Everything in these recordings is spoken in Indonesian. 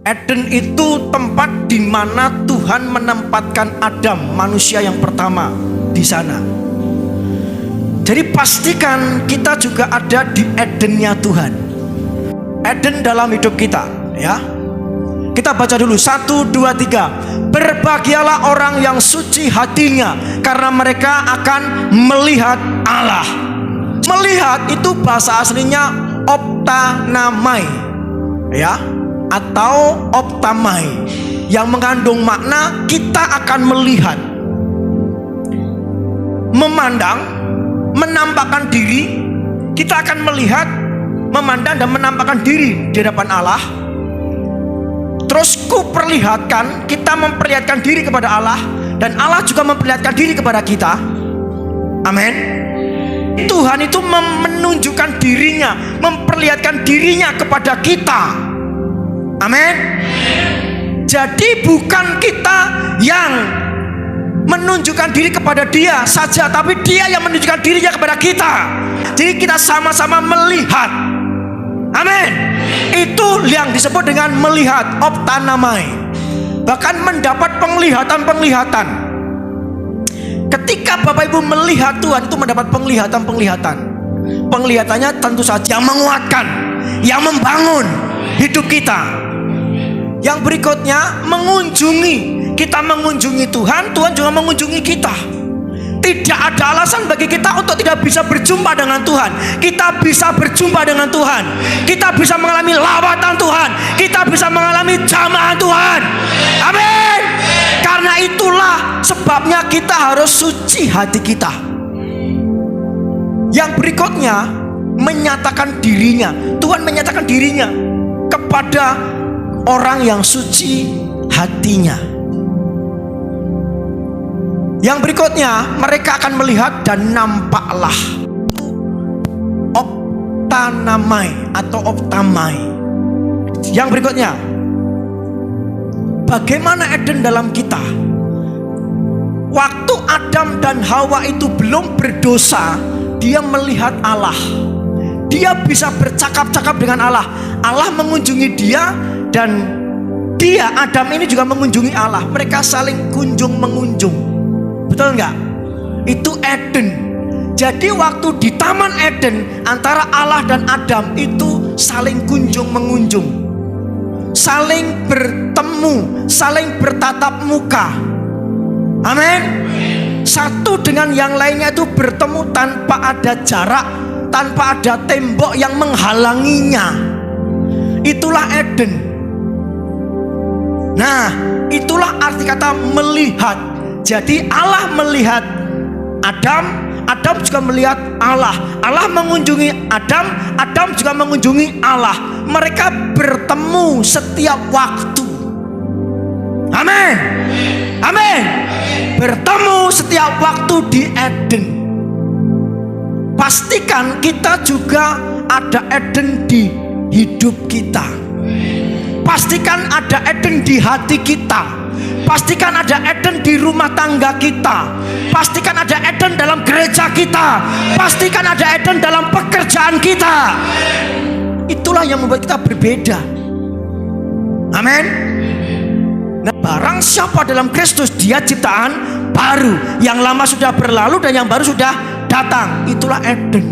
Eden itu tempat di mana Tuhan menempatkan Adam, manusia yang pertama, di sana. Jadi pastikan kita juga ada di Edennya Tuhan. Eden dalam hidup kita, ya. Kita baca dulu 1, 2, 3. Berbahagialah orang yang suci hatinya, karena mereka akan melihat Allah. Melihat itu bahasa aslinya optanamai, ya, atau optamai, yang mengandung makna kita akan melihat, memandang, menampakkan diri. Kita akan melihat, memandang dan menampakkan diri di hadapan Allah. Terus kuperlihatkan, kita memperlihatkan diri kepada Allah, dan Allah juga memperlihatkan diri kepada kita. Amin. Tuhan itu menunjukkan dirinya, memperlihatkan dirinya kepada kita. Amin. Jadi bukan kita yang menunjukkan diri kepada Dia saja, tapi Dia yang menunjukkan dirinya kepada kita. Jadi kita sama-sama melihat. Amin. Itu yang disebut dengan melihat, optanamai. Bahkan mendapat penglihatan-penglihatan. Ketika Bapak Ibu melihat Tuhan, itu mendapat penglihatan-penglihatan. Penglihatannya tentu saja yang menguatkan, yang membangun hidup kita. Yang berikutnya, mengunjungi. Kita mengunjungi Tuhan, Tuhan juga mengunjungi kita. Tidak ada alasan bagi kita untuk tidak bisa berjumpa dengan Tuhan. Kita bisa berjumpa dengan Tuhan. Kita bisa mengalami lawatan Tuhan. Kita bisa mengalami jamahan Tuhan. Amin. Karena itulah sebabnya kita harus suci hati kita. Yang berikutnya, menyatakan dirinya. Tuhan menyatakan dirinya kepada orang yang suci hatinya. Yang berikutnya, mereka akan melihat dan nampaklah. Optanamai atau optamai. Yang berikutnya, bagaimana Eden dalam kita? Waktu Adam dan Hawa itu belum berdosa, dia melihat Allah. Dia bisa bercakap-cakap dengan Allah. Allah mengunjungi dia, dan dia, Adam ini juga mengunjungi Allah. Mereka saling kunjung mengunjung. Betul enggak? Itu Eden. Jadi waktu di Taman Eden, antara Allah dan Adam itu saling kunjung mengunjung, saling bertemu, saling bertatap muka. Amin. Satu dengan yang lainnya itu bertemu tanpa ada jarak, tanpa ada tembok yang menghalanginya. Itulah Eden. Nah, itulah arti kata melihat. Jadi Allah melihat Adam, Adam juga melihat Allah. Allah mengunjungi Adam, Adam juga mengunjungi Allah. Mereka bertemu setiap waktu. Amin. Amin. Bertemu setiap waktu di Eden. Pastikan kita juga ada Eden di hidup kita. Pastikan ada Eden di hati kita. Pastikan ada Eden di rumah tangga kita. Pastikan ada Eden dalam gereja kita. Pastikan ada Eden dalam pekerjaan kita. Itulah yang membuat kita berbeda. Amin. Nah, barang siapa dalam Kristus, dia ciptaan baru. Yang lama sudah berlalu dan yang baru sudah datang. Itulah Eden.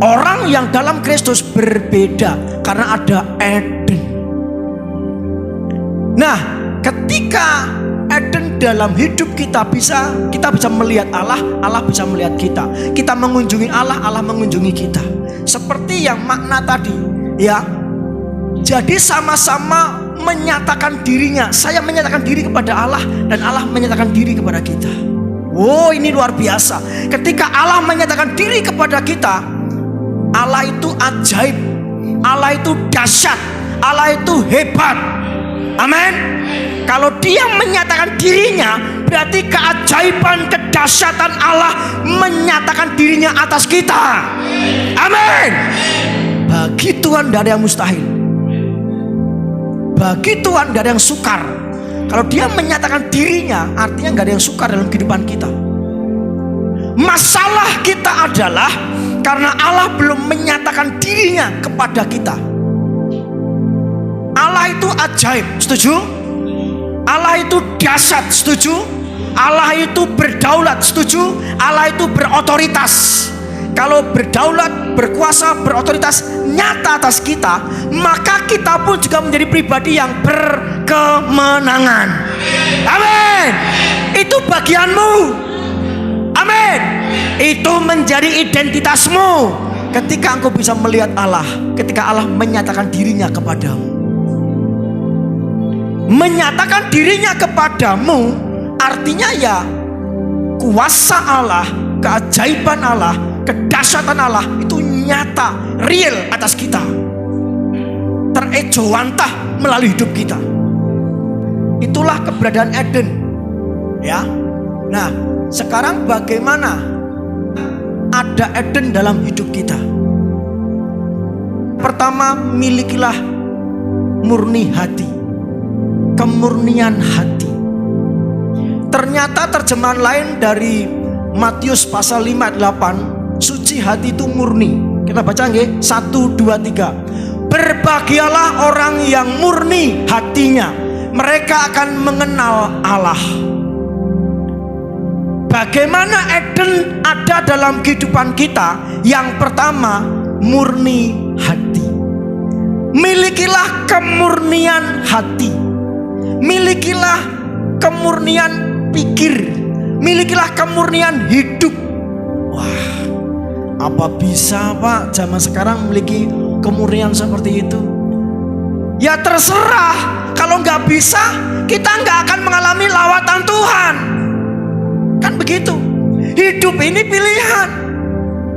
Orang yang dalam Kristus berbeda karena ada Eden. Nah, ketika Eden dalam hidup kita bisa melihat Allah, Allah bisa melihat kita. Kita mengunjungi Allah, Allah mengunjungi kita. Seperti yang makna tadi, ya. Jadi sama-sama menyatakan dirinya. Saya menyatakan diri kepada Allah dan Allah menyatakan diri kepada kita. Wow, ini luar biasa. Ketika Allah menyatakan diri kepada kita, Allah itu ajaib, Allah itu dahsyat, Allah itu hebat. Amin. Kalau dia menyatakan dirinya, berarti keajaiban, kedahsyatan Allah menyatakan dirinya atas kita. Amin. Bagi Tuhan tidak ada yang mustahil. Bagi Tuhan tidak ada yang sukar. Kalau dia menyatakan dirinya, artinya tidak ada yang sukar dalam kehidupan kita. Masalah kita adalah karena Allah belum menyatakan dirinya kepada kita. Allah Allah itu ajaib, setuju? Allah itu dahsyat, setuju? Allah itu berdaulat, setuju? Allah itu berotoritas. Kalau berdaulat, berkuasa, berotoritas nyata atas kita, maka kita pun juga menjadi pribadi yang berkemenangan. Amin. Itu bagianmu. Amin. Itu menjadi identitasmu. Ketika engkau bisa melihat Allah, ketika Allah menyatakan dirinya kepadamu. Menyatakan dirinya kepadamu artinya ya kuasa Allah, keajaiban Allah, kedahsyatan Allah itu nyata, real atas kita, terejawantah melalui hidup kita. Itulah keberadaan Eden, ya. Nah, sekarang bagaimana ada Eden dalam hidup kita? Pertama, milikilah murni hati, kemurnian hati. Ternyata terjemahan lain dari Matius pasal 5 ayat 8, suci hati itu murni. Kita baca nggih, 1, 2, 3. Berbahagialah orang yang murni hatinya, mereka akan mengenal Allah. Bagaimana Eden ada dalam kehidupan kita? Yang pertama, murni hati. Milikilah kemurnian hati. Milikilah kemurnian pikir. Milikilah kemurnian hidup. Wah, apa bisa Pak zaman sekarang memiliki kemurnian seperti itu? Ya terserah. Kalau nggak bisa, kita nggak akan mengalami lawatan Tuhan. Kan begitu. Hidup ini pilihan.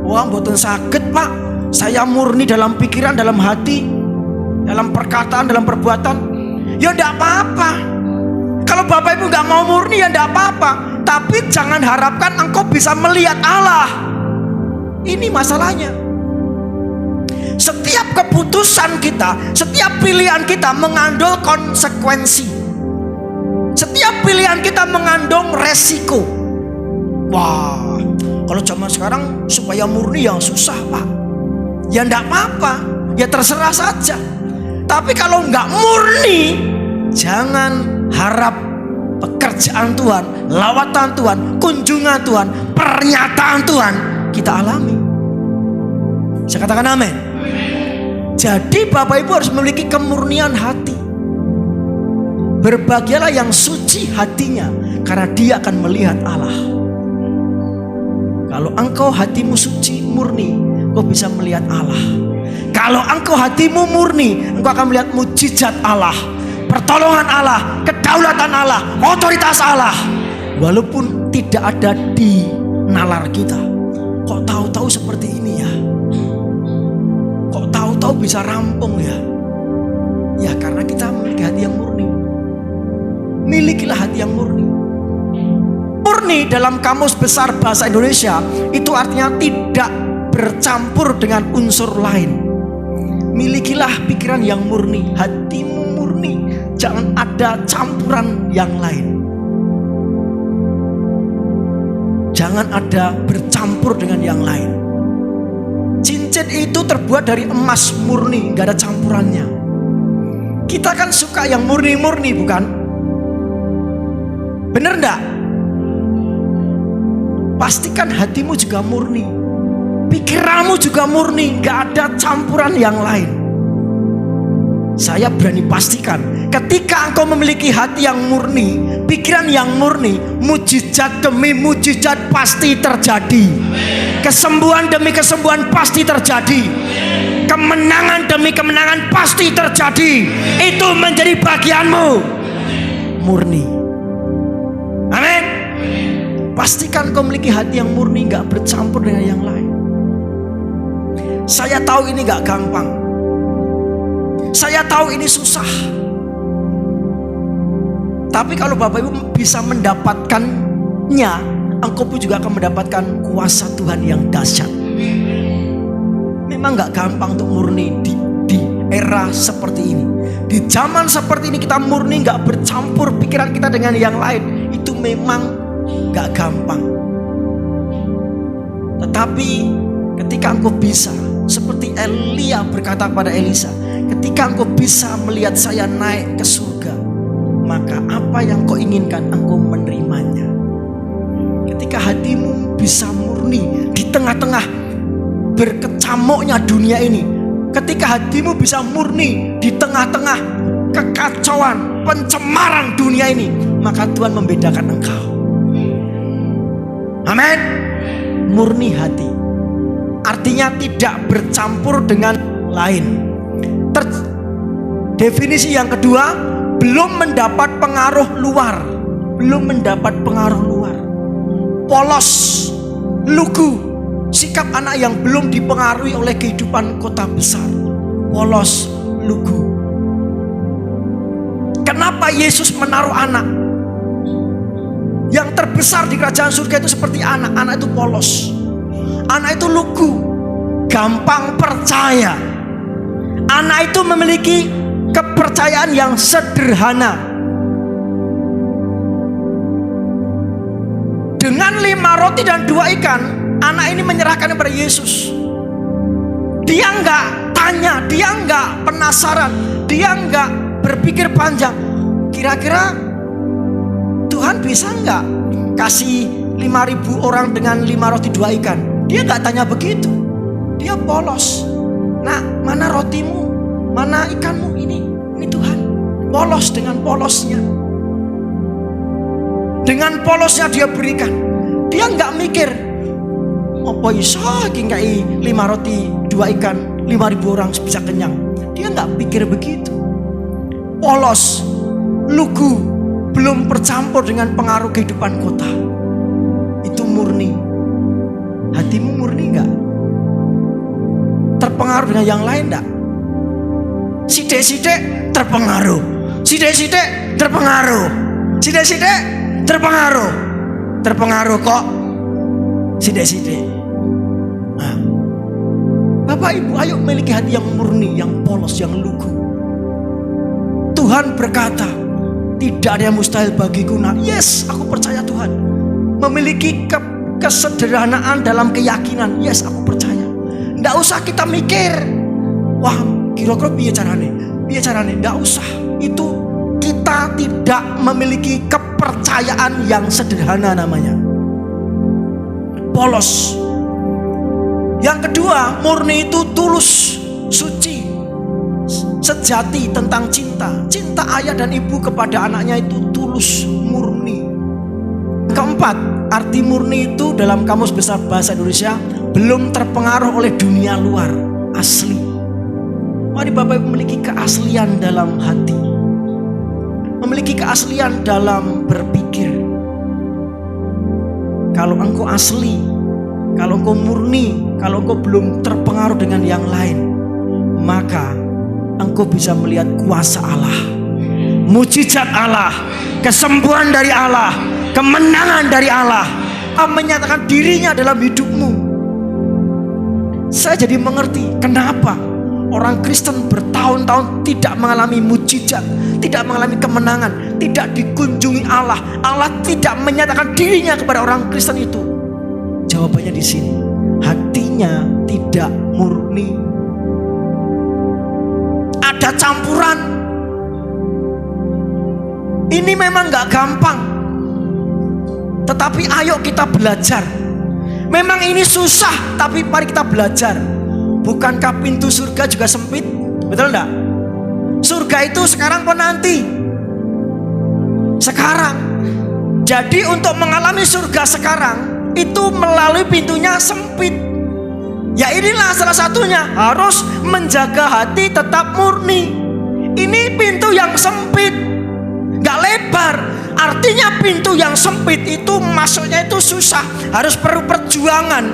Wah, mboten sakit Pak, saya murni dalam pikiran, dalam hati, dalam perkataan, dalam perbuatan. Ya enggak apa-apa. Kalau Bapak Ibu nggak mau murni ya enggak apa-apa. Tapi jangan harapkan engkau bisa melihat Allah. Ini masalahnya. Setiap keputusan kita, setiap pilihan kita mengandung konsekuensi. Setiap pilihan kita mengandung resiko. Wah, kalau zaman sekarang supaya murni yang susah Pak. Ya enggak apa-apa, ya terserah saja. Tapi kalau enggak murni, jangan harap pekerjaan Tuhan, lawatan Tuhan, kunjungan Tuhan, pernyataan Tuhan kita alami. Saya katakan amin. Jadi Bapak Ibu harus memiliki kemurnian hati. Berbahagialah yang suci hatinya, karena dia akan melihat Allah. Kalau engkau hatimu suci, murni, engkau bisa melihat Allah. Kalau engkau hatimu murni, engkau akan melihat mujizat Allah, pertolongan Allah, kedaulatan Allah, otoritas Allah. Walaupun tidak ada di nalar kita. Kok tahu-tahu seperti ini ya? Kok tahu-tahu bisa rampung ya? Ya karena kita memiliki hati yang murni. Milikilah hati yang murni. Murni dalam Kamus Besar Bahasa Indonesia itu artinya tidak bercampur dengan unsur lain. Milikilah pikiran yang murni, hatimu murni, jangan ada campuran yang lain. Jangan ada bercampur dengan yang lain. Cincin itu terbuat dari emas murni, gak ada campurannya. Kita kan suka yang murni-murni, bukan? Bener enggak? Pastikan hatimu juga murni, pikiranmu juga murni, gak ada campuran yang lain. Saya berani pastikan, ketika engkau memiliki hati yang murni, pikiran yang murni, mujizat demi mujizat pasti terjadi. Kesembuhan demi kesembuhan pasti terjadi. Kemenangan demi kemenangan pasti terjadi. Itu menjadi bagianmu. Murni. Amin. Pastikan kau memiliki hati yang murni, gak bercampur dengan yang lain. Saya tahu ini gak gampang. Saya tahu ini susah. Tapi kalau Bapak Ibu bisa mendapatkannya, engkau pun juga akan mendapatkan kuasa Tuhan yang dahsyat. Memang gak gampang untuk murni di era seperti ini. Di zaman seperti ini kita murni, gak bercampur pikiran kita dengan yang lain. Itu memang gak gampang. Tetapi ketika engkau bisa, seperti Elia berkata kepada Elisa, ketika engkau bisa melihat saya naik ke surga, maka apa yang kau inginkan engkau menerimanya. Ketika hatimu bisa murni di tengah-tengah berkecamuknya dunia ini, ketika hatimu bisa murni di tengah-tengah kekacauan, pencemaran dunia ini, maka Tuhan membedakan engkau. Amin. Murni hati artinya tidak bercampur dengan lain. Definisi yang kedua, belum mendapat pengaruh luar. Belum mendapat pengaruh luar. Polos, lugu, sikap anak yang belum dipengaruhi oleh kehidupan kota besar. Polos, lugu. Kenapa Yesus menaruh anak? Yang terbesar di kerajaan surga itu seperti anak. Anak itu polos, anak itu lugu, gampang percaya. Anak itu memiliki kepercayaan yang sederhana. Dengan 5 roti dan 2 ikan, anak ini menyerahkan kepada Yesus. Dia enggak tanya, dia enggak penasaran, dia enggak berpikir panjang. Kira-kira Tuhan bisa enggak kasih 5.000 orang dengan 5 roti 2 ikan? Dia enggak tanya begitu. Dia polos. Nah, mana rotimu? Mana ikanmu? Ini Tuhan. Polos, dengan polosnya. Dengan polosnya dia berikan. Dia enggak mikir, apa iso iki ngai 5 roti 2 ikan 5.000 orang bisa kenyang. Dia enggak pikir begitu. Polos, lugu, belum bercampur dengan pengaruh kehidupan kota. Itu murni. Hatimu murni enggak? Terpengaruh dengan yang lain enggak? Sidik-sidik terpengaruh, sidik-sidik terpengaruh, sidik-sidik terpengaruh, terpengaruh kok sidik-sidik. Nah, Bapak Ibu, ayo miliki hati yang murni, yang polos, yang lugu. Tuhan berkata, tidak ada yang mustahil bagiku. Nah, yes, aku percaya Tuhan. Memiliki kesederhanaan dalam keyakinan. Yes, aku percaya. Nggak usah kita mikir, wah kira-kira piye carane, piye carane. Nggak usah. Itu kita tidak memiliki kepercayaan yang sederhana namanya. Polos. Yang kedua, murni itu tulus, suci, sejati tentang cinta. Cinta ayah dan ibu kepada anaknya itu tulus, murni. Keempat, arti murni itu dalam Kamus Besar Bahasa Indonesia belum terpengaruh oleh dunia luar, asli. Mari Bapak Ibu memiliki keaslian dalam hati, memiliki keaslian dalam berpikir. Kalau engkau asli, kalau engkau murni, kalau engkau belum terpengaruh dengan yang lain, maka engkau bisa melihat kuasa Allah, mujizat Allah, kesembuhan dari Allah, kemenangan dari Allah, menyatakan dirinya dalam hidupmu. Saya jadi mengerti kenapa orang Kristen bertahun-tahun tidak mengalami mujizat, tidak mengalami kemenangan, tidak dikunjungi Allah. Allah tidak menyatakan dirinya kepada orang Kristen itu. Jawabannya di sini, hatinya tidak murni. Ada campuran. Ini memang gak gampang, tetapi ayo kita belajar. Memang ini susah, tapi mari kita belajar. Bukankah pintu surga juga sempit? Betul enggak? Surga itu sekarang apa nanti? Sekarang. Jadi untuk mengalami surga sekarang itu melalui pintunya sempit. Ya inilah salah satunya, harus menjaga hati tetap murni. Ini pintu yang sempit, gak lebar. Artinya pintu yang sempit itu masuknya itu susah, harus perlu perjuangan.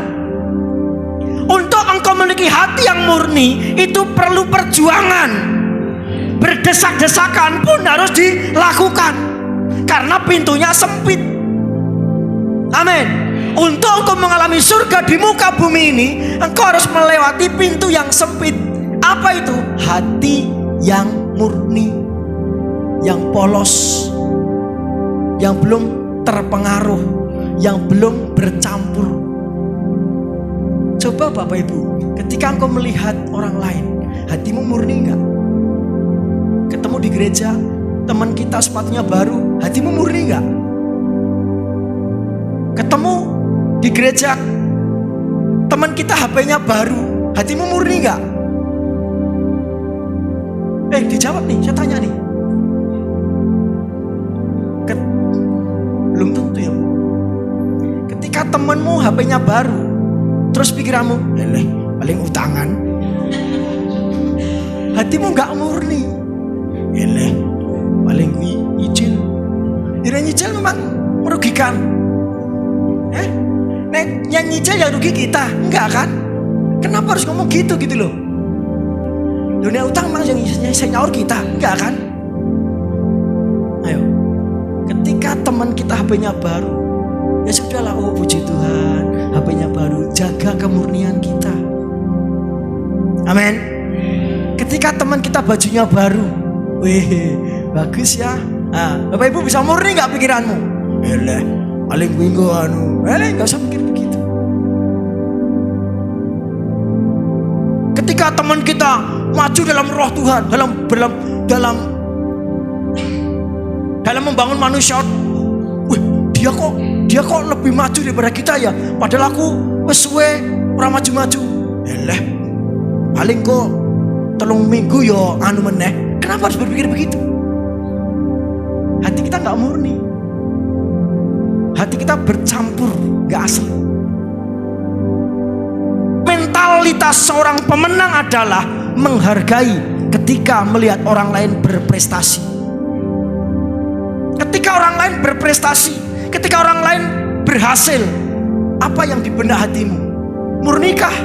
Untuk engkau memiliki hati yang murni itu perlu perjuangan. Berdesak-desakan pun harus dilakukan, karena pintunya sempit. Amin. Untuk engkau mengalami surga di muka bumi ini, engkau harus melewati pintu yang sempit. Apa itu? Hati yang murni, yang polos, yang belum terpengaruh, yang belum bercampur. Coba Bapak Ibu, ketika engkau melihat orang lain, hatimu murni enggak? di gereja, teman kita sepatunya baru, hatimu murni nggak? Ketemu di gereja, teman kita HP-nya baru, hatimu murni nggak? Dijawab nih, saya tanya nih. Belum tentu ya. Ketika temenmu HP-nya baru, terus pikiranmu, paling utangan, hatimu nggak murni. Paling nyicil. Nyicil memang merugikan. Yang nyicil yang rugi kita, enggak kan? Kenapa harus ngomong gitu loh? Dunia utang memang yang nyaur kita, enggak kan? Ayo, ketika teman kita HP-nya baru, ya sudahlah, puji Tuhan, HP-nya baru, jaga kemurnian kita. Amin. Ketika teman kita bajunya baru, bagus ya. Bapak Ibu bisa murni nggak pikiranmu? Paling bingung nggak usah mikir begitu. Ketika teman kita maju dalam roh Tuhan, dalam membangun manusia, dia kok lebih maju daripada kita ya. Padahal aku suwe orang maju-maju. Paling kok 3 minggu yo meneh. Kenapa harus berpikir begitu? Hati kita nggak murni. Hati kita bercampur, nggak asli. Mentalitas seorang pemenang adalah menghargai ketika melihat orang lain berprestasi. Ketika orang lain berprestasi, ketika orang lain berhasil, apa yang di benak hatimu? Murnikah?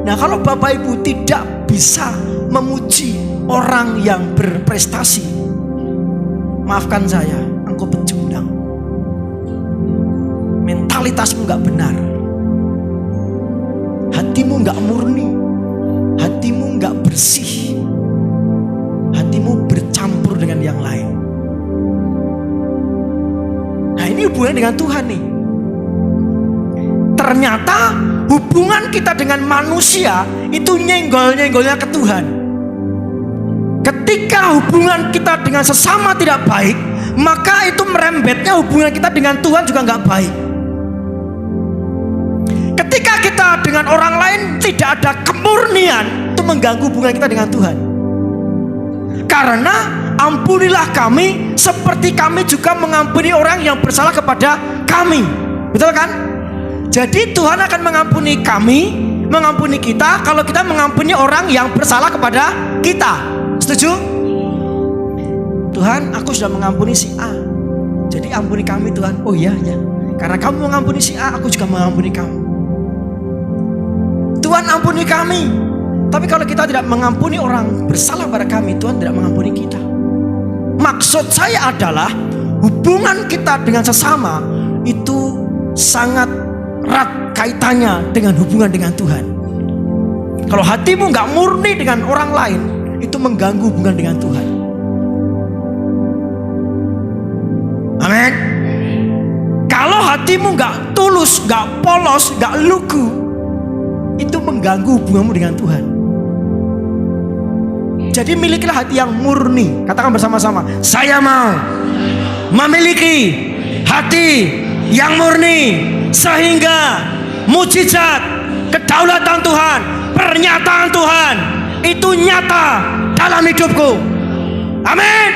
Nah, kalau Bapak Ibu tidak bisa memuji orang yang berprestasi, maafkan saya, engkau pecundang. Mentalitasmu gak benar. Hatimu gak murni. Hatimu gak bersih. Hatimu bercampur dengan yang lain. Nah, ini hubungan dengan Tuhan nih. Ternyata hubungan kita dengan manusia itu nyenggol-nyenggolnya ke Tuhan. Ketika hubungan kita dengan sesama tidak baik, maka itu merembetnya hubungan kita dengan Tuhan juga nggak baik. Ketika kita dengan orang lain tidak ada kemurnian, itu mengganggu hubungan kita dengan Tuhan. Karena ampunilah kami seperti kami juga mengampuni orang yang bersalah kepada kami. Betul kan? Jadi Tuhan akan mengampuni kami, mengampuni kita kalau kita mengampuni orang yang bersalah kepada kita. Setuju? Tuhan, aku sudah mengampuni si A, jadi ampuni kami Tuhan. Oh iya ya, karena kamu mengampuni si A, aku juga mengampuni kamu. Tuhan ampuni kami. Tapi kalau kita tidak mengampuni orang bersalah pada kami, Tuhan tidak mengampuni kita. Maksud saya adalah hubungan kita dengan sesama itu sangat erat kaitannya dengan hubungan dengan Tuhan. Kalau hatimu nggak murni dengan orang lain, itu mengganggu hubungan dengan Tuhan. Amin. Kalau hatimu nggak tulus, nggak polos, nggak lugu, itu mengganggu hubunganmu dengan Tuhan. Jadi milikilah hati yang murni. Katakan bersama-sama, saya mau memiliki hati yang murni, sehingga mujizat, kedaulatan Tuhan, pernyataan Tuhan itu nyata dalam hidupku. Amin.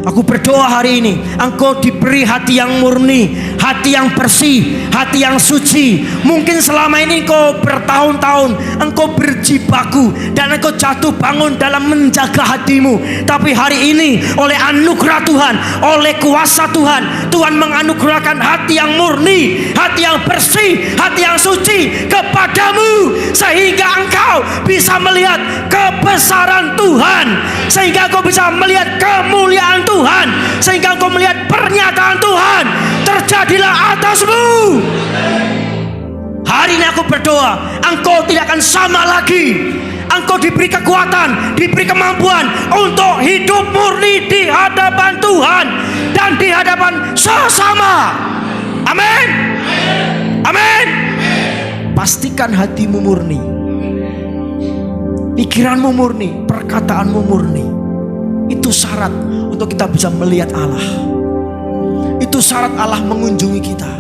Aku berdoa hari ini engkau diberi hati yang murni, hati yang bersih, hati yang suci. Mungkin selama ini engkau bertahun-tahun engkau berjibaku dan engkau jatuh bangun dalam menjaga hatimu. Tapi hari ini oleh anugerah Tuhan, oleh kuasa Tuhan, Tuhan menganugerahkan hati yang murni, hati yang bersih, hati yang suci kepadamu, sehingga engkau bisa melihat kebesaran Tuhan, sehingga engkau bisa melihat kemuliaan Tuhan, sehingga engkau melihat pernyataan Tuhan terjadilah atasmu. Hari ini aku berdoa, engkau tidak akan sama lagi. Engkau diberi kekuatan, diberi kemampuan untuk hidup murni di hadapan Tuhan dan di hadapan sesama. Amin. Amin. Pastikan hatimu murni. pikiranmu murni, perkataanmu murni. Itu syarat untuk kita bisa melihat Allah. Itu syarat Allah mengunjungi kita.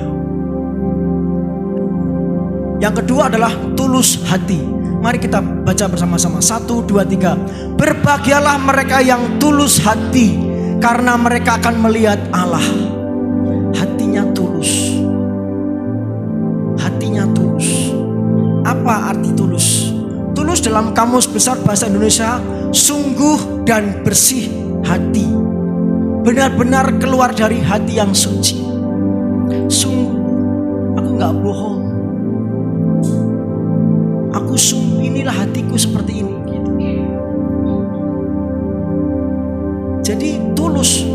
Yang kedua adalah tulus hati. Mari kita baca bersama-sama. 1, 2, 3. Berbahagialah mereka yang tulus hati, karena mereka akan melihat Allah. Hatinya tulus. Hatinya tulus. Apa arti tulus? Tulus dalam Kamus Besar Bahasa Indonesia, sungguh dan bersih hati. Benar-benar keluar dari hati yang suci. Sungguh, aku gak bohong. Aku sungguh, inilah hatiku seperti ini gitu. Jadi tulus.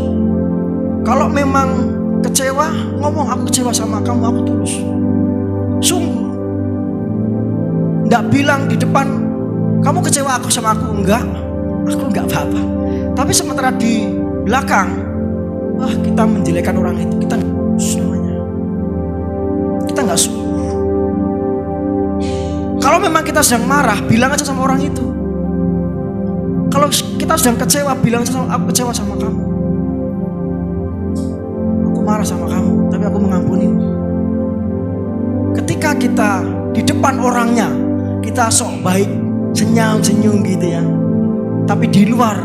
Kalau memang kecewa, ngomong aku kecewa sama kamu, aku tulus. Sungguh. Nggak bilang di depan, kamu kecewa aku sama aku, enggak, aku enggak apa-apa. Tapi sementara di belakang, wah, kita menjelekkan orang itu, kita namanya, kita nggak sungguh. Kalau memang kita sedang marah, bilang aja sama orang itu. Kalau kita sedang kecewa, bilang aja sama, aku kecewa sama kamu, aku marah sama kamu, tapi aku mengampuni. Ketika kita di depan orangnya, kita sok baik, senyum-senyum gitu ya. Tapi di luar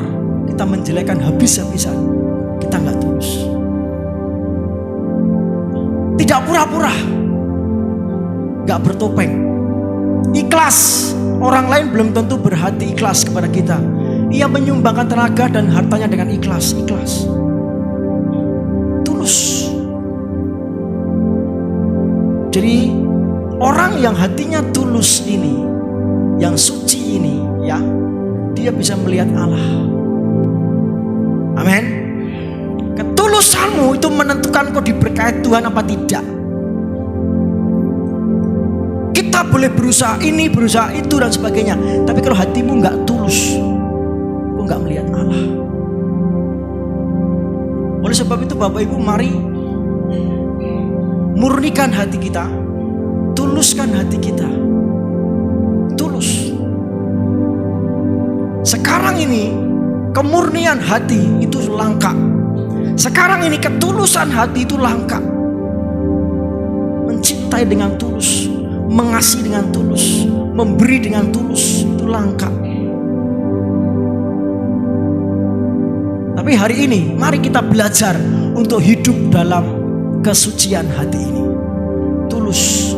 kita menjelekkan habis-habisan. Kita nggak tulus. Tidak pura-pura, nggak bertopeng. Ikhlas. Orang lain belum tentu berhati ikhlas kepada kita. Ia menyumbangkan tenaga dan hartanya dengan ikhlas. Ikhlas. Tulus. Jadi orang yang hatinya tulus ini, yang suci ini ya, dia bisa melihat Allah. Amin. Ketulusanmu itu menentukan kau diberkati Tuhan apa tidak. Kita boleh berusaha ini, berusaha itu dan sebagainya, tapi kalau hatimu nggak tulus, kau nggak melihat Allah. Oleh sebab itu Bapak Ibu, mari murnikan hati kita, tuluskan hati kita. Tulus. Sekarang ini kemurnian hati itu langka. Sekarang ini ketulusan hati itu langka. Mencintai dengan tulus, mengasihi dengan tulus, memberi dengan tulus, itu langka. Tapi hari ini mari kita belajar untuk hidup dalam kesucian hati ini. Tulus.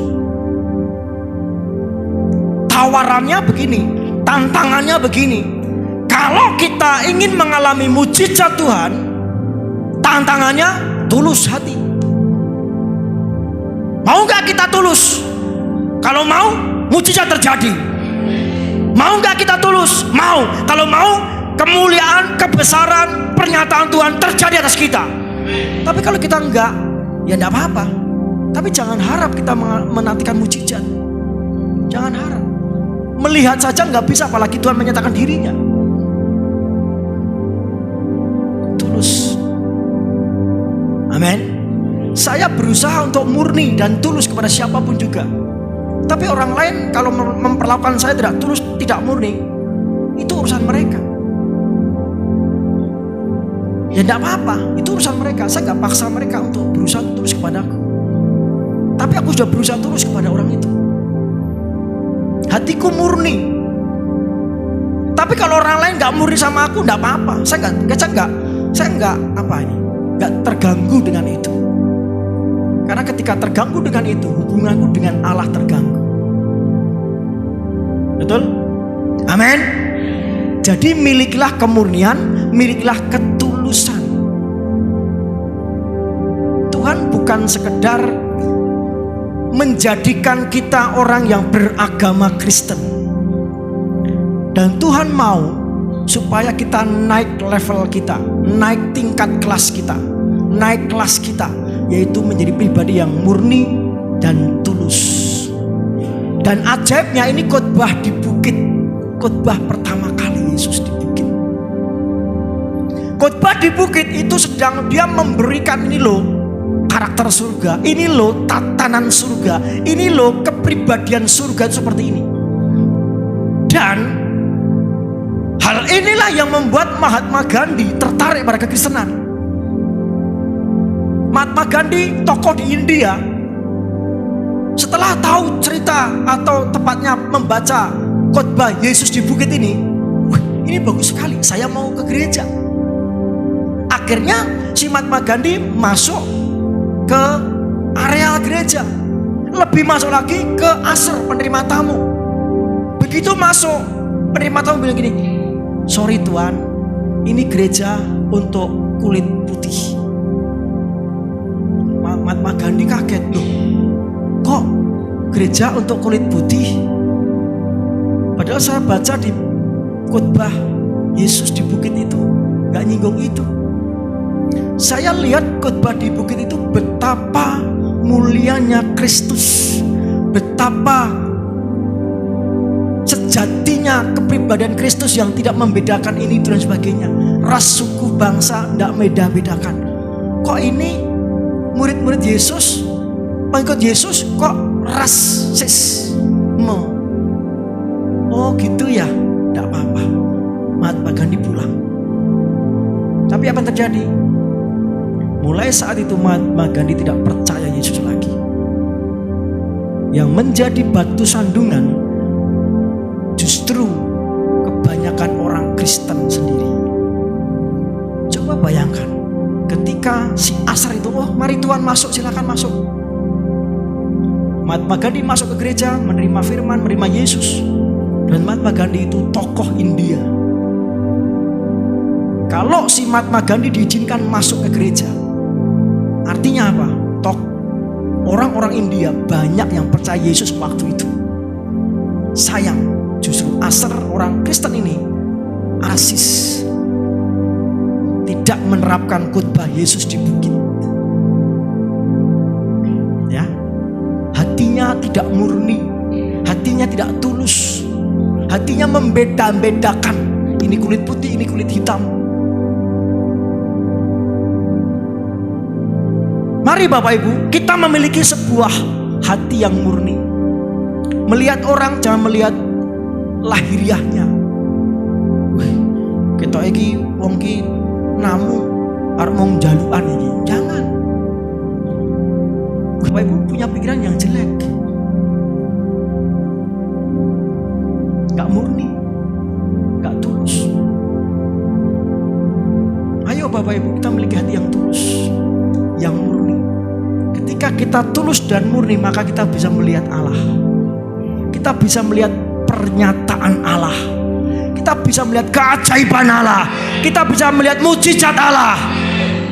Tawarannya begini, tantangannya begini. Kalau kita ingin mengalami mujizat Tuhan, tantangannya tulus hati. Mau gak kita tulus? Kalau mau, mujizat terjadi. Mau gak kita tulus? Mau. Kalau mau, kemuliaan, kebesaran, pernyataan Tuhan terjadi atas kita. Tapi kalau kita enggak, ya enggak apa-apa. Tapi jangan harap kita menantikan mujizat. Jangan harap. Melihat saja nggak bisa, apalagi Tuhan menyatakan dirinya. Tulus. Amin. Saya berusaha untuk murni dan tulus kepada siapapun juga. Tapi orang lain kalau memperlakukan saya tidak tulus, tidak murni, itu urusan mereka. Ya tidak apa-apa, itu urusan mereka. Saya nggak paksa mereka untuk berusaha tulus kepada aku. Tapi aku sudah berusaha tulus kepada orang itu. Hatiku murni. Tapi kalau orang lain nggak murni sama aku, nggak apa-apa. Saya nggak terganggu dengan itu. Karena ketika terganggu dengan itu, hubunganku dengan Allah terganggu. Betul? Amin. Jadi milikilah kemurnian, milikilah ketulusan. Tuhan bukan sekedar menjadikan kita orang yang beragama Kristen. Dan Tuhan mau supaya kita naik level kita, naik tingkat kelas kita, naik kelas kita, yaitu menjadi pribadi yang murni dan tulus. Dan ajaibnya ini khotbah di bukit, khotbah pertama kali Yesus di bukit. Khotbah di bukit itu sedang dia memberikan ini loh karakter surga, ini loh tatanan surga, ini loh kepribadian surga seperti ini. Dan Hal inilah yang membuat Mahatma Gandhi tertarik pada kekristenan. Mahatma Gandhi, tokoh di India, setelah tahu cerita atau tepatnya membaca khotbah Yesus di bukit ini, ini bagus sekali, saya mau ke gereja. Akhirnya si Mahatma Gandhi masuk ke areal gereja, lebih masuk lagi ke asr penerima tamu. Begitu masuk, penerima tamu bilang gini, sorry Tuan, ini gereja untuk kulit putih. Mahatma Gandhi kaget, loh kok gereja untuk kulit putih? Padahal saya baca di khotbah Yesus di bukit itu gak nyinggung itu. Saya lihat khotbah di bukit itu betapa mulianya Kristus, betapa sejatinya kepribadian Kristus yang tidak membedakan ini dan sebagainya, ras, suku, bangsa, tidak beda-bedakan. Kok ini murid-murid Yesus, pengikut Yesus kok rasisme? Oh gitu ya, tidak apa-apa. Mahatma Gandhi pulang. Tapi apa yang terjadi? Mulai saat itu Mahatma Gandhi tidak percaya Yesus lagi. Yang menjadi batu sandungan justru kebanyakan orang Kristen sendiri. Coba bayangkan, ketika si Asar itu, oh mari Tuhan masuk, silakan masuk. Mahatma Gandhi masuk ke gereja, menerima firman, menerima Yesus. Dan Mahatma Gandhi itu tokoh India. Kalau si Mahatma Gandhi diizinkan masuk ke gereja, artinya apa? Orang-orang India banyak yang percaya Yesus waktu itu. Sayang, justru Asar orang Kristen ini rasis, tidak menerapkan khotbah Yesus di bukit. Ya, hatinya tidak murni, hatinya tidak tulus, hatinya membeda-bedakan. Ini kulit putih, ini kulit hitam. Mari Bapak Ibu, kita memiliki sebuah hati yang murni. Melihat orang jangan melihat lahiriahnya. Kita iki wong ki namu arep mung jalukan iki. Jangan. Bapak Ibu punya pikiran yang jelek. Gak murni, gak tulus. Ayo Bapak Ibu, kita memiliki hati yang tulus, yang murni. Ketika kita tulus dan murni, maka kita bisa melihat Allah. Kita bisa melihat pernyataan Allah. Kita bisa melihat keajaiban Allah. Kita bisa melihat mujizat Allah.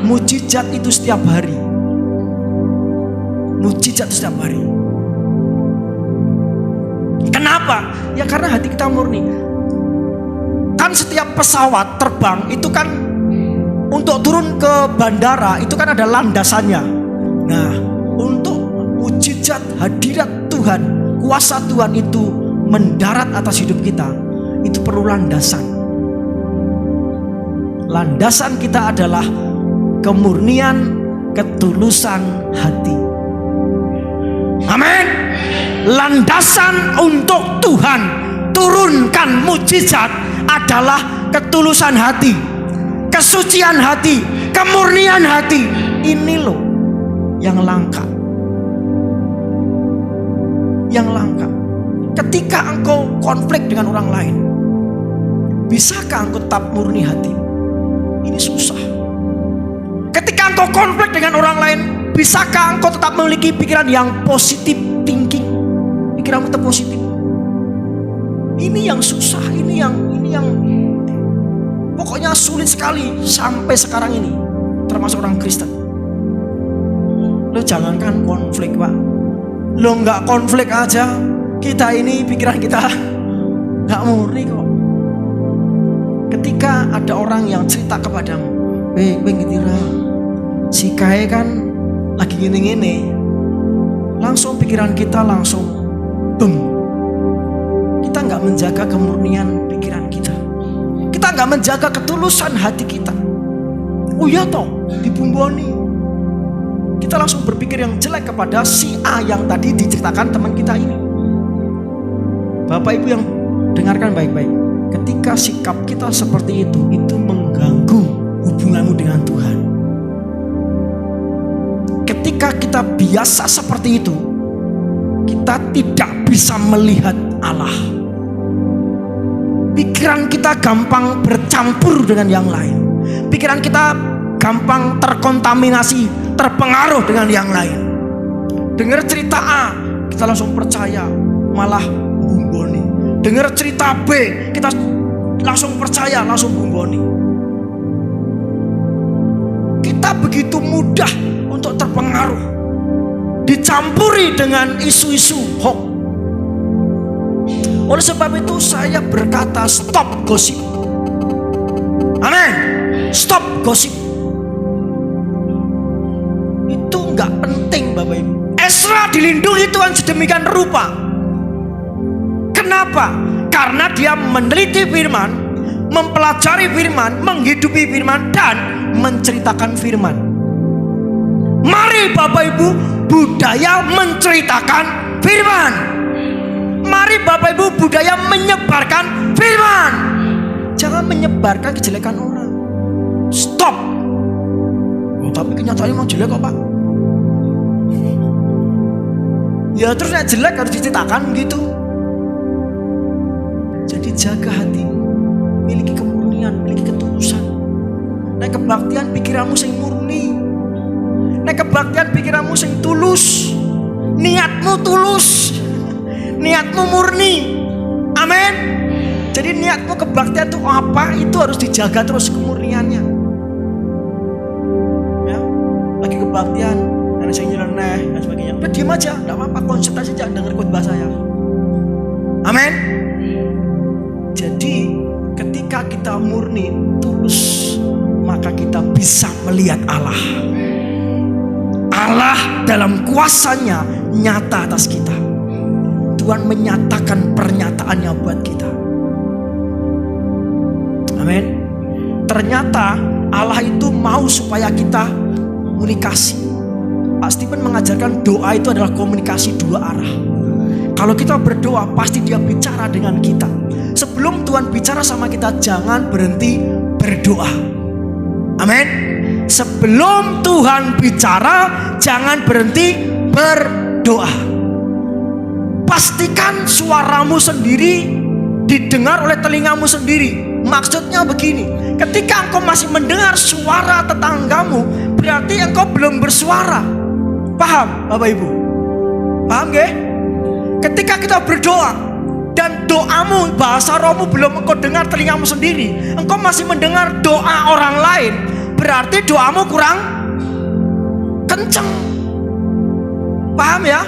Mujizat itu setiap hari. Mujizat itu setiap hari. Kenapa? Ya karena hati kita murni. Kan setiap pesawat terbang itu kan untuk turun ke bandara itu kan ada landasannya. Nah, untuk mujizat hadirat Tuhan, kuasa Tuhan itu mendarat atas hidup kita, itu perlu landasan. Landasan kita adalah kemurnian, ketulusan hati. Amin. Landasan untuk Tuhan turunkan mujizat adalah ketulusan hati, kesucian hati, kemurnian hati. Ini loh yang langka. Yang langka. Ketika engkau konflik dengan orang lain, bisakah engkau tetap murni hati? Ini susah. Ketika engkau konflik dengan orang lain, bisakah engkau tetap memiliki pikiran yang positif thinking? Pikiranmu tetap positif. Ini yang susah, ini yang pokoknya sulit sekali sampai sekarang ini, termasuk orang Kristen. Lo jangankan konflik Pak, lo nggak konflik aja, kita ini pikiran kita nggak murni kok. Ketika ada orang yang cerita kepadamu, Ngitira, si Kae kan lagi gini-gini, langsung pikiran kita langsung bem. Kita nggak menjaga kemurnian pikiran kita. Kita nggak menjaga ketulusan hati kita. Oh ya toh, dibumboni. Kita langsung berpikir yang jelek kepada si A yang tadi diceritakan teman kita ini. Bapak Ibu yang dengarkan baik-baik. ketika sikap kita seperti itu mengganggu hubunganmu dengan Tuhan. Ketika kita biasa seperti itu, kita tidak bisa melihat Allah. Pikiran kita gampang bercampur dengan yang lain. Pikiran kita gampang terkontaminasi, terpengaruh dengan yang lain. Dengar cerita A, kita langsung percaya, malah bumboni. Dengar cerita B, kita langsung percaya, langsung bumboni. Kita begitu mudah untuk terpengaruh, dicampuri dengan isu-isu hoax. Oleh sebab itu saya berkata, stop gosip. Amin. Stop gosip. Itu nggak penting, Bapak Ibu. Ezra dilindungi Tuhan sedemikian rupa. Kenapa? Karena dia meneliti firman, mempelajari firman, menghidupi firman, dan menceritakan firman. Mari Bapak Ibu, budaya menceritakan firman. Mari Bapak Ibu, budaya menyebarkan firman. Jangan menyebarkan kejelekan orang. Stop. Oh, tapi kenyataannya mau jelek kok, Pak. Ya terus yang jelek harus diceritakan gitu. Jadi jaga hatimu, miliki kemurnian, miliki ketulusan. Nek kebaktian pikiranmu sing murni. Nek kebaktian pikiranmu sing tulus. Niatmu tulus. Niatmu murni. Amin. Jadi niatmu kebaktian itu apa? Itu harus dijaga terus kemurniannya. Ya, lagi kebaktian, ada yang nyeleneh dan sebagainya. Udah diam aja, enggak apa-apa, konsentrasi aja dengar khotbah saya. Amin. Jadi ketika kita murni, tulus, maka kita bisa melihat Allah. Allah dalam kuasanya nyata atas kita. Tuhan menyatakan pernyataannya buat kita. Amin. Ternyata Allah itu mau supaya kita komunikasi. Pak Stephen mengajarkan doa itu adalah komunikasi dua arah. Kalau kita berdoa, pasti dia bicara dengan kita. Sebelum Tuhan bicara sama kita, jangan berhenti berdoa. Amin. Sebelum Tuhan bicara, jangan berhenti berdoa. Pastikan suaramu sendiri didengar oleh telingamu sendiri. Maksudnya begini, ketika engkau masih mendengar suara tetanggamu, berarti engkau belum bersuara. Paham Bapak Ibu? Paham gak? Ketika kita berdoa dan doamu, bahasa rohmu belum engkau dengar telingamu sendiri, engkau masih mendengar doa orang lain, berarti doamu kurang kenceng. Paham ya?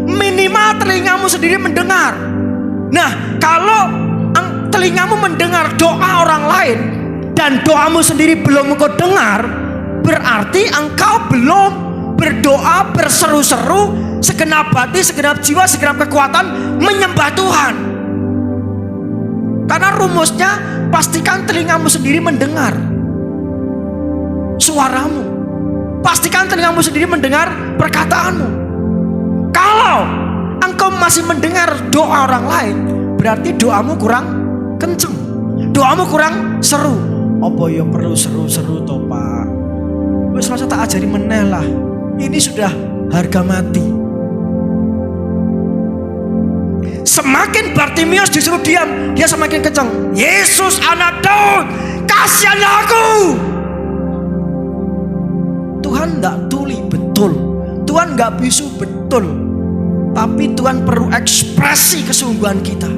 Minimal telingamu sendiri mendengar. Nah, kalau telingamu mendengar doa orang lain dan doamu sendiri belum engkau dengar, berarti engkau belum berdoa berseru-seru segenap hati, segenap jiwa, segenap kekuatan menyembah Tuhan. Karena rumusnya, pastikan telingamu sendiri mendengar suaramu. Pastikan telingamu sendiri mendengar perkataanmu. Kalau engkau masih mendengar doa orang lain, berarti doamu kurang kenceng, doamu kurang seru. Apa ya perlu seru-seru toh Pak? Wes rasa tak ajari meneh lah. Ini sudah harga mati. Semakin Bartimius disuruh diam, dia semakin kencang. Yesus anak Daud, kasihanlah aku. Tuhan enggak tuli betul, Tuhan enggak bisu betul, tapi Tuhan perlu ekspresi kesungguhan kita.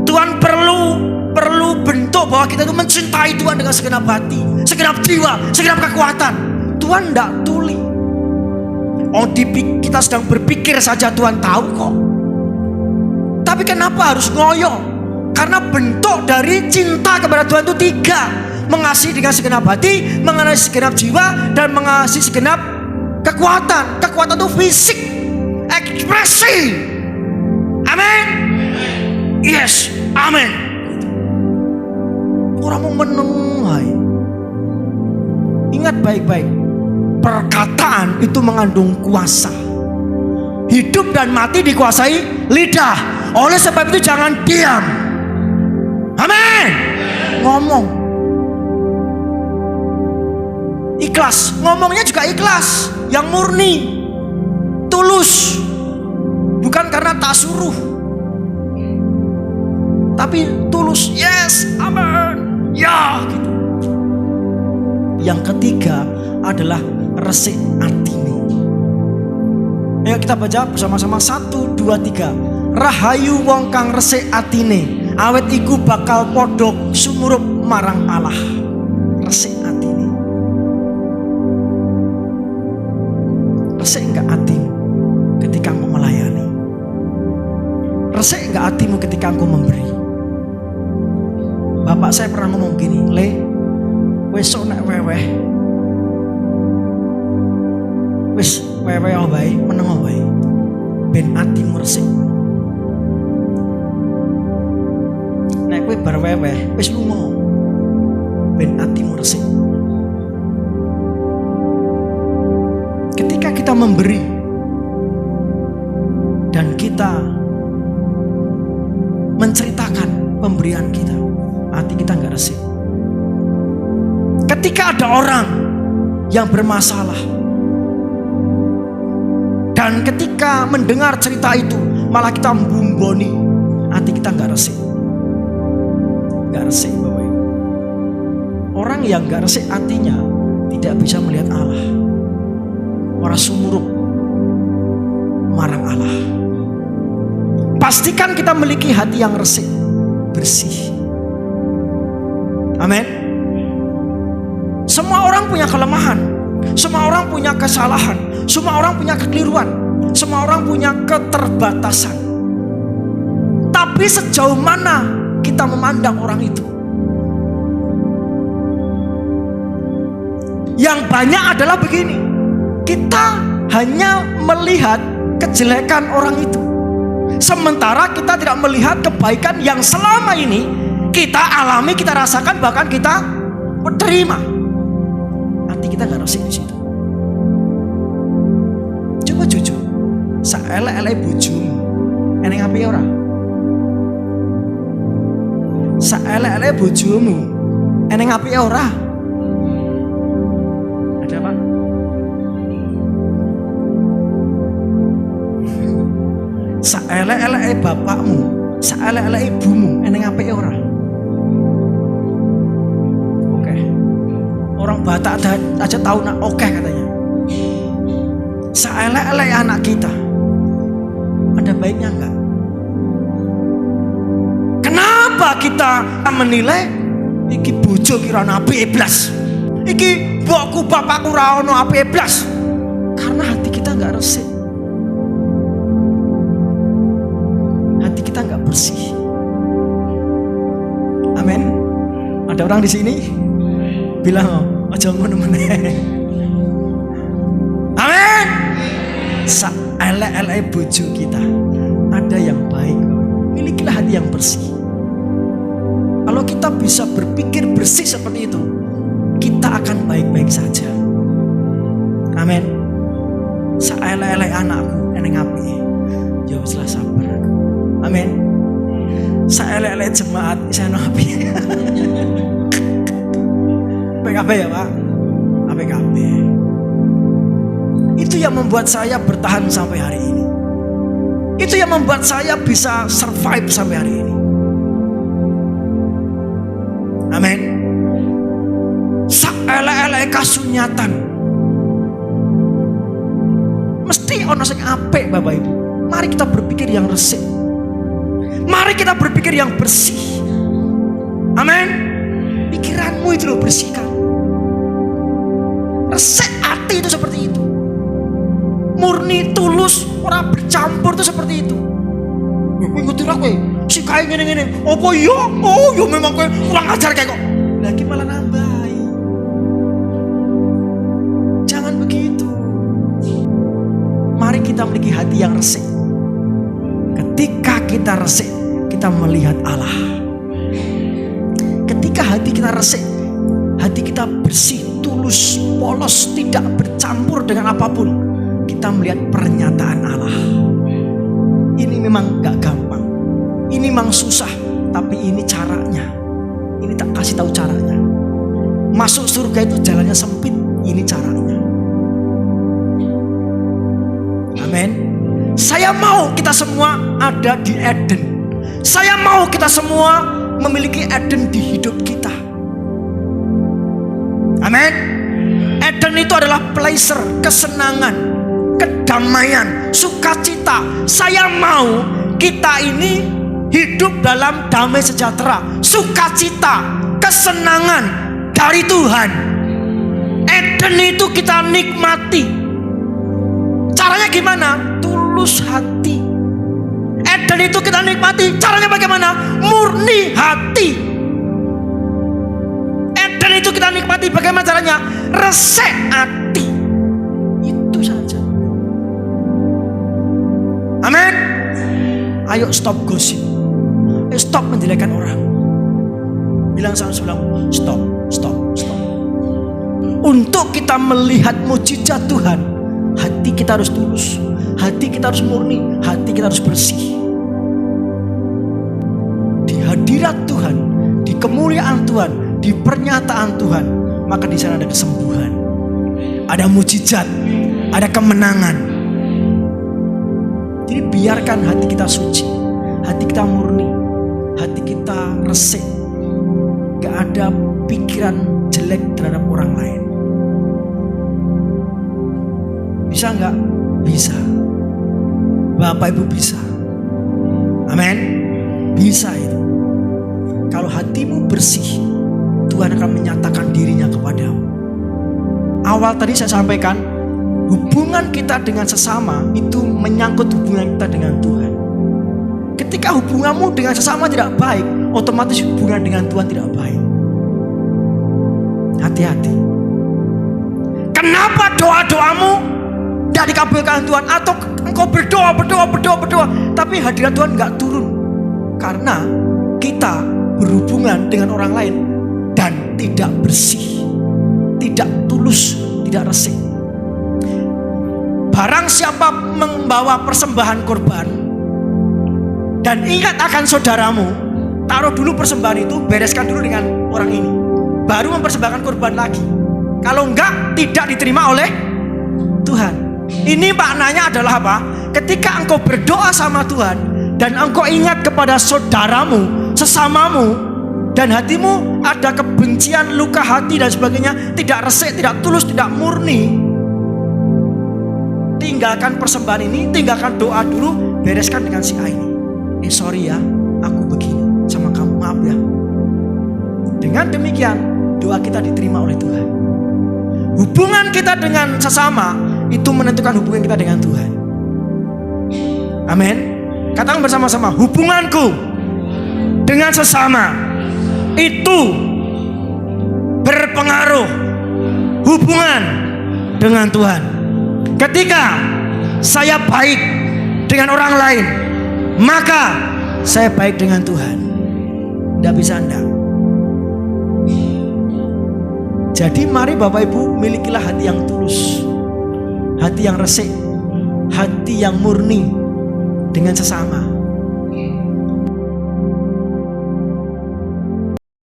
Tuhan perlu bentuk bahwa kita itu mencintai Tuhan dengan segenap hati, segenap jiwa, segenap kekuatan. Tuhan tidak tuli. Oh, kita sedang berpikir saja Tuhan tahu kok. Tapi kenapa harus ngoyo? Karena bentuk dari cinta kepada Tuhan itu tiga: mengasihi dengan segenap hati, mengasihi segenap jiwa, dan mengasihi segenap kekuatan. Kekuatan itu fisik, ekspresi. Amin. Yes, amin. Orang mau menengai. Ingat baik-baik, perkataan itu mengandung kuasa. Hidup dan mati dikuasai lidah. Oleh sebab itu jangan diam. Amin. Ngomong ikhlas, ngomongnya juga ikhlas, yang murni, tulus, bukan karena tak suruh, tapi tulus. Yes, amin, ya gitu. Yang ketiga adalah resik atine. Ayo kita baca bersama-sama, 1, 2, 3. Rahayu wong kang resik atine, awet iku bakal podok sumurup marang Allah. Resik atine. Resik enggak hatimu ketika engkau melayani? Resik enggak hatimu ketika engkau memberi? Bapak saya pernah ngomong gini, Le, wis nek weweh, wis weweh wae, meneng wae, ben hatimu resik. Nek kowe bar weweh, wis lunga, ben hatimu resik. Ketika kita memberi dan kita menceritakan pemberian kita, hati kita nggak resik. Ketika ada orang yang bermasalah dan ketika mendengar cerita itu malah kita membumboni, hati kita nggak resik. Nggak resik, Bapak Ibu. Orang yang nggak resik hatinya tidak bisa melihat Allah. Orang sumurup marang Allah. Pastikan kita memiliki hati yang resik, bersih. Amin. Semua orang punya kelemahan, semua orang punya kesalahan, semua orang punya kekeliruan, semua orang punya keterbatasan. Tapi sejauh mana kita memandang orang itu? Yang banyak adalah begini, kita hanya melihat kejelekan orang itu, sementara kita tidak melihat kebaikan yang selama ini kita alami, kita rasakan, bahkan kita terima. Hati kita nggak resik di situ. Coba jujur, saelek-elek bojomu, eneng api ora? Saelek-elek bojomu, eneng api ora? Ada apa? Saelek-elek bapakmu, saelek-elek ibumu, eneng api ora? Orang Batak aja tahu nak oke katanya. Saelek-elek anak kita, ada baiknya enggak? Kenapa kita menilai iki bojo kira apike blas, iki mbokku bapakku ra ono apike blas? Karena hati kita enggak resik, hati kita enggak bersih. Amin. Ada orang di sini bilang aja ngono meneh. Amin. Saelek-elek bojo kita, ada yang baik. Milikilah hati yang bersih. Kalau kita bisa berpikir bersih seperti itu, kita akan baik-baik saja. Amin. Saelek-elek anakku eneng apike, ya wis lah sabar. Amin. Saelek-elek jemaat iseno apike. PKB ya Pak, PKB. Itu yang membuat saya bertahan sampai hari ini. Itu yang membuat saya bisa survive sampai hari ini. Amin. Saelek-elek kasunyatan, mesti ono sing apik Bapak Ibu. Mari kita berpikir yang resik. Mari kita berpikir yang bersih. Amin. Pikiranmu itu loh bersihkan. Resik hati itu seperti itu. Murni, tulus, orang bercampur itu seperti itu. Kowe ngetir aku si kae ngene-ngene. Apa yo? Oh, yo memang kowe kurang ajar kayak kok. Lagi malah nambahi. Jangan begitu. Mari kita memiliki hati yang resik. Ketika kita resik, kita melihat Allah. Ketika hati kita resik, hati kita bersih, tulus, polos, tidak bercampur dengan apapun, kita melihat pernyataan Allah. Ini memang gak gampang, ini memang susah, tapi ini caranya. Ini tak kasih tahu caranya. Masuk surga itu jalannya sempit, ini caranya. Amin. Saya mau kita semua ada di Eden. Saya mau kita semua memiliki Eden di hidup kita. Amin. Eden itu adalah pleasure, kesenangan, kedamaian, sukacita. Saya mau kita ini hidup dalam damai sejahtera, sukacita, kesenangan dari Tuhan. Eden itu kita nikmati. Caranya gimana? Tulus hati. Eden itu kita nikmati. Caranya bagaimana? Murni hati. Eden itu kita nikmati. Bagaimana caranya? Resek hati. Itu saja. Amin. Ayo stop gosip. Ayo stop menjelekkan orang. Bilang sama sebelahmu, stop. Untuk kita melihat mujizat Tuhan, hati kita harus tulus, hati kita harus murni, hati kita harus bersih. Di hadirat Tuhan, di kemuliaan Tuhan, di pernyataan Tuhan, maka di sana ada kesembuhan, ada mujizat, ada kemenangan. Jadi biarkan hati kita suci, hati kita murni, hati kita resik, gak ada pikiran jelek terhadap orang lain. Bisa nggak? Bisa. Bapak Ibu bisa. Amin. Bisa itu. Kalau hatimu bersih, Tuhan akan menyatakan dirinya kepadamu. Awal tadi saya sampaikan, hubungan kita dengan sesama itu menyangkut hubungan kita dengan Tuhan. Ketika hubunganmu dengan sesama tidak baik, otomatis hubungan dengan Tuhan tidak baik. Hati-hati. Kenapa doa-doamu tidak dikabulkan Tuhan? Atau engkau berdoa, tapi hadirat Tuhan nggak turun? Karena kita berhubungan dengan orang lain dan tidak bersih, tidak tulus, tidak resik. Barang siapa membawa persembahan korban dan ingat akan saudaramu, taruh dulu persembahan itu, bereskan dulu dengan orang ini, baru mempersembahkan korban lagi. Kalau enggak, tidak diterima oleh Tuhan. Ini maknanya adalah apa? Ketika engkau berdoa sama Tuhan dan engkau ingat kepada saudaramu, sesamamu, dan hatimu ada kebencian, luka hati dan sebagainya, tidak resik, tidak tulus, tidak murni, tinggalkan persembahan ini, tinggalkan doa dulu, bereskan dengan si A ini. Sorry ya, aku begini sama kamu, maaf ya. Dengan demikian doa kita diterima oleh Tuhan. Hubungan kita dengan sesama itu menentukan hubungan kita dengan Tuhan. Amin. Katakan bersama-sama, hubunganku dengan sesama itu berpengaruh hubungan dengan Tuhan. Ketika saya baik dengan orang lain, maka saya baik dengan Tuhan. Tidak bisa enggak. Jadi mari Bapak Ibu, milikilah hati yang tulus, hati yang resik, hati yang murni dengan sesama.